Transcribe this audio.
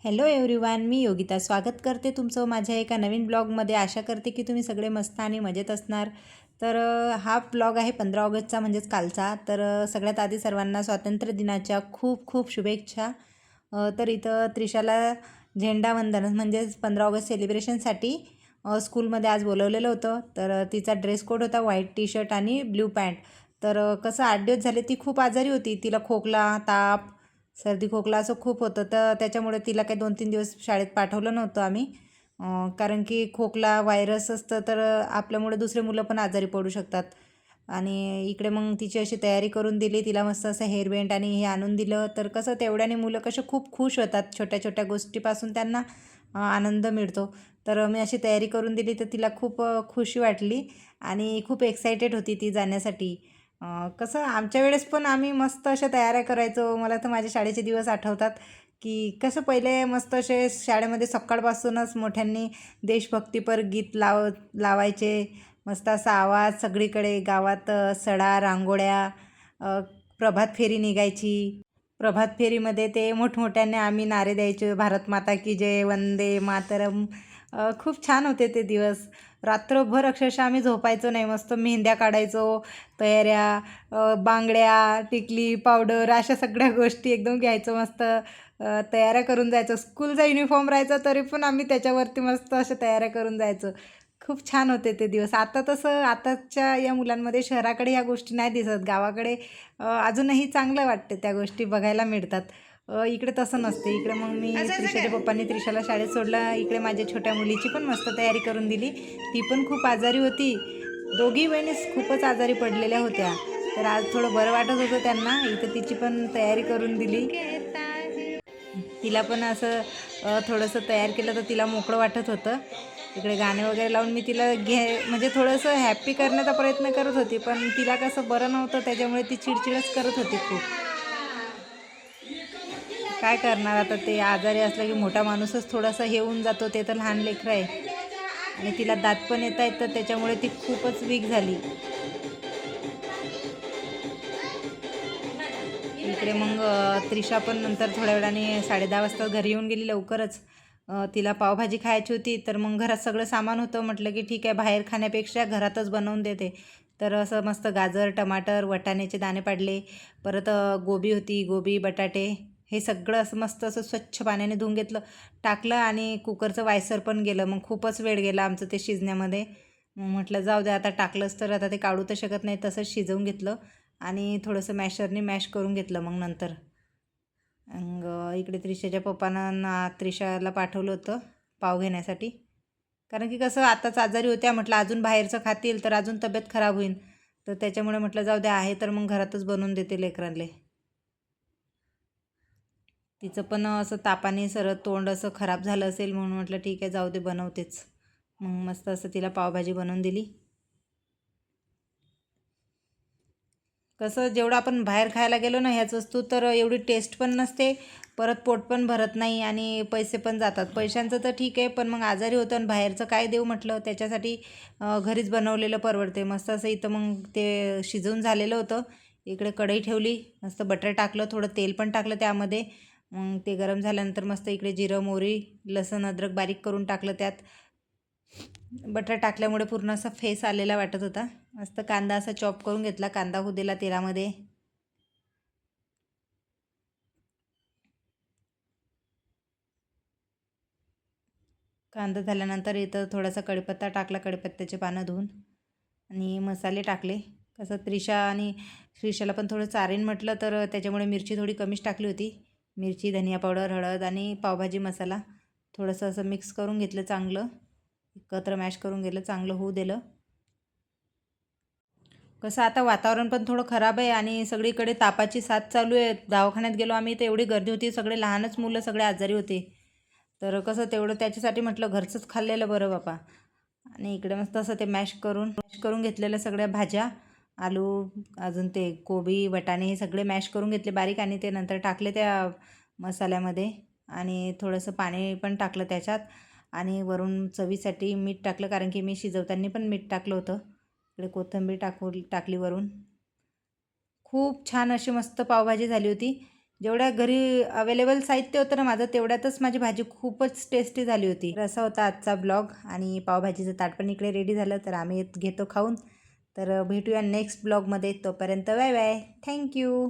Hello everyone, मी योगिता स्वागत करते तुमचं माझ्या एका नवीन ब्लॉगमध्ये. आशा करते की तुम्ही सगळे मस्त आणि मजेत असणार. तर हा ब्लॉग आहे 15 ऑगस्टचा, म्हणजेच कालचा. तर सगळ्यात आधी सर्वांना स्वातंत्र्य दिनाच्या खूप खूप शुभेच्छा. तर इथं त्रिशाला झेंडावंदन म्हणजेच 15 ऑगस्ट सेलिब्रेशनसाठी स्कूलमध्ये आज बोलवलेलं होतं. तर तिचा ड्रेस कोड होता व्हाईट टी शर्ट आणि ब्ल्यू पॅन्ट. तर कसं 8 दिवस झाले ती खूप आजारी होती. तिला खोकला, ताप, सर्दी खोकला असं खूप होतं. तर त्याच्यामुळे तिला काही 2-3 दिवस शाळेत पाठवलं नव्हतं आम्ही. कारण की खोकला व्हायरस असतं तर आपल्यामुळे दुसरे मुलं पण आजारी पडू शकतात. आणि इकडे मग तिची अशी तयारी करून दिली. तिला मस्त असं हेअरबँड आणि हे आणून दिलं. तर कसं तेवढ्याने मुलं कसे खूप खुश होतात. छोट्या छोट्या गोष्टीपासून त्यांना आनंद मिळतो. तर मी अशी तयारी करून दिली तर तिला खूप खुशी वाटली आणि खूप एक्सायटेड होती ती जाण्यासाठी. कसं आमच्या वेळेस पण आम्ही मस्त अशा तयाऱ्या करायचो. मला तर माझे शाळेचे दिवस आठवतात की कसं पहिले मस्त असे शाळेमध्ये सकाळपासूनच मोठ्यांनी देशभक्तीपर गीत लावायचे. मस्त असा आवाज सगळीकडे गावात, सडा रांगोळ्या, प्रभात फेरी निघायची. प्रभात फेरीमध्ये ते मोठमोठ्याने आम्ही नारे द्यायचो, भारत माता की जय, वंदे मातरम. खूप छान होते ते दिवस. रात्रभर अक्षरशः आम्ही झोपायचो नाही. मस्त मेहंद्या काढायचो, तयाऱ्या, बांगड्या, टिकली, पावडर अशा सगळ्या गोष्टी एकदम घ्यायचो. मस्त तयाऱ्या करून जायचो. स्कूलचा युनिफॉर्म राहायचा तरी पण आम्ही त्याच्यावरती मस्त अशा तयाऱ्या करून जायचो. खूप छान होते ते दिवस. आता तसं आताच्या या मुलांमध्ये शहराकडे ह्या गोष्टी नाही दिसत. गावाकडे अजूनही चांगलं वाटते, त्या गोष्टी बघायला मिळतात. इकडे तसं नसते. इकडे मग मी त्रिशाच्या पप्पांनी त्रिशाला शाळेत सोडलं. इकडे माझ्या छोट्या मुलीची पण मस्त तयारी करून दिली. ती पण खूप आजारी होती. दोघी बहिणीच खूपच आजारी पडलेल्या होत्या. तर आज थोडं बरं वाटत होतं त्यांना. इथं तिची पण तयारी करून दिली. तिला पण असं थोडंसं तयार केलं तर तिला मोकळं वाटत होतं. इकडे गाणे वगैरे लावून मी तिला म्हणजे थोडंसं हॅप्पी करण्याचा प्रयत्न करत होती. पण तिला कसं बरं नव्हतं त्याच्यामुळे ती चिडचिडच करत होती खूप. काय करणार आता, ते आजारी असलं की मोठा माणूसच थोडासा हे होऊन जातो. ते तर लहान लेकरं आहे आणि तिला दात पण येत आहेत, तर त्याच्यामुळे ती खूपच वीक झाली. इकडे मग त्रिशा पण नंतर थोड्या वेळाने 10:30 वाजता घरी येऊन गेली लवकरच. तिला पावभाजी खायची होती. तर मग घरात सगळं सामान होतं. म्हटलं की ठीक आहे, बाहेर खाण्यापेक्षा घरातच बनवून देते. तर असं मस्त गाजर, टमाटर, वाटाण्याचे दाणे पाडले. परत गोबी होती, गोबी, बटाटे हे सगळं असं मस्त असं स्वच्छ पाण्याने धुवून घेतलं, टाकलं आणि कुकरचं वायसर पण गेलं. मग खूपच वेळ गेला आमचं ते शिजण्यामध्ये. मग म्हटलं जाऊ दे, आता टाकलंच तर आता ते काढू तर शकत नाही. तसंच शिजवून घेतलं आणि थोडंसं मॅशरने मॅश करून घेतलं मग नंतर. मग इकडे त्रिशाच्या पप्पांना त्रिशाला पाठवलं होतं पाव घेण्यासाठी. कारण की कसं आताच आजारी होत्या, म्हटलं अजून बाहेरचं खातील तर अजून तब्येत खराब होईल. तर त्याच्यामुळे म्हटलं जाऊ द्या, आहे तर मग घरातच बनवून देते लेकरांले. तिचं पण असं तापाने सरळ तोंड असं खराब झालं असेल म्हणून म्हटलं ठीक आहे, जाऊ दे बनवतेच. मग मस्त असं तिला पावभाजी बनवून दिली. कसं जेवढं आपण बाहेर खायला गेलो ना ह्याच वस्तू, तर एवढी टेस्ट पण नसते, परत पोट पण भरत नाही आणि पैसे पण जातात. पैशांचं तर ठीक आहे, पण मग आजारी होतं आणि बाहेरचं काय देऊ म्हटलं, त्याच्यासाठी घरीच बनवलेलं परवडते. मस्त असं इथं मग ते शिजवून झालेलं होतं. इकडे कढई ठेवली, मस्त बटर टाकलं, थोडं तेल पण टाकलं त्यामध्ये. मग ते गरम झाल्यानंतर मस्त इकडे जिरं, मोहरी, लसूण, अद्रक बारीक करून टाकलं त्यात. बटर टाकल्यामुळे पूर्ण असा फेस आलेला वाटत होता. मस्त कांदा असा चॉप करून घेतला, कांदा होऊ दिला तेलामध्ये. कांदा झाल्यानंतर इथं थोडासा कढीपत्ता टाकला, कढीपत्त्याचे पानं धुवून, आणि मसाले टाकले. कसं त्रिशा आणि श्रीशाला पण थोडं चारेन म्हटलं, तर त्याच्यामुळे मिरची थोडी कमीच टाकली होती. मिरची, धनिया पावडर, हळद आणि पावभाजी मसाला थोडंसं असं मिक्स करून घेतलं, चांगलं एकत्र मॅश करून घेतलं, चांगलं होऊ दिलं. कसं आता वातावरण पण थोडं खराब आहे आणि सगळीकडे तापाची साथ चालू आहे. दवाखान्यात गेलो आम्ही तर एवढी गर्दी होती, सगळे लहानच मुलं सगळे आजारी होते. तर कसं तेवढं त्याच्यासाठी म्हटलं घरचंच खाल्लेलं बरं बापा. आणि इकडे मस्त असं ते मॅश करून घेतलेल्या सगळ्या भाज्या, आलू, अजून ते कोबी, वाटाणे हे सगळे मॅश करून घेतले बारीक आणि ते नंतर टाकले त्या मसाल्यामध्ये. आणि थोडंसं पाणी पण टाकलं त्याच्यात आणि वरून चवीसाठी मीठ टाकलं, कारण की मी शिजवताना पण मीठ टाकलं होतं. इकडे कोथिंबीर टाकली वरून. खूप छान अशी मस्त पावभाजी झाली होती. जेवढ्या घरी अवेलेबल साहित्य होतं ना माझं, तेवढ्यातच माझी भाजी खूपच टेस्टी झाली होती. तर असा होता आजचा ब्लॉग आणि पावभाजीचं ताट पण इकडे रेडी झालं, तर आम्ही घेतो खाऊन. तर भेटूया नेक्स्ट ब्लॉगमध्ये. तोपर्यंत बाय बाय. थँक्यू.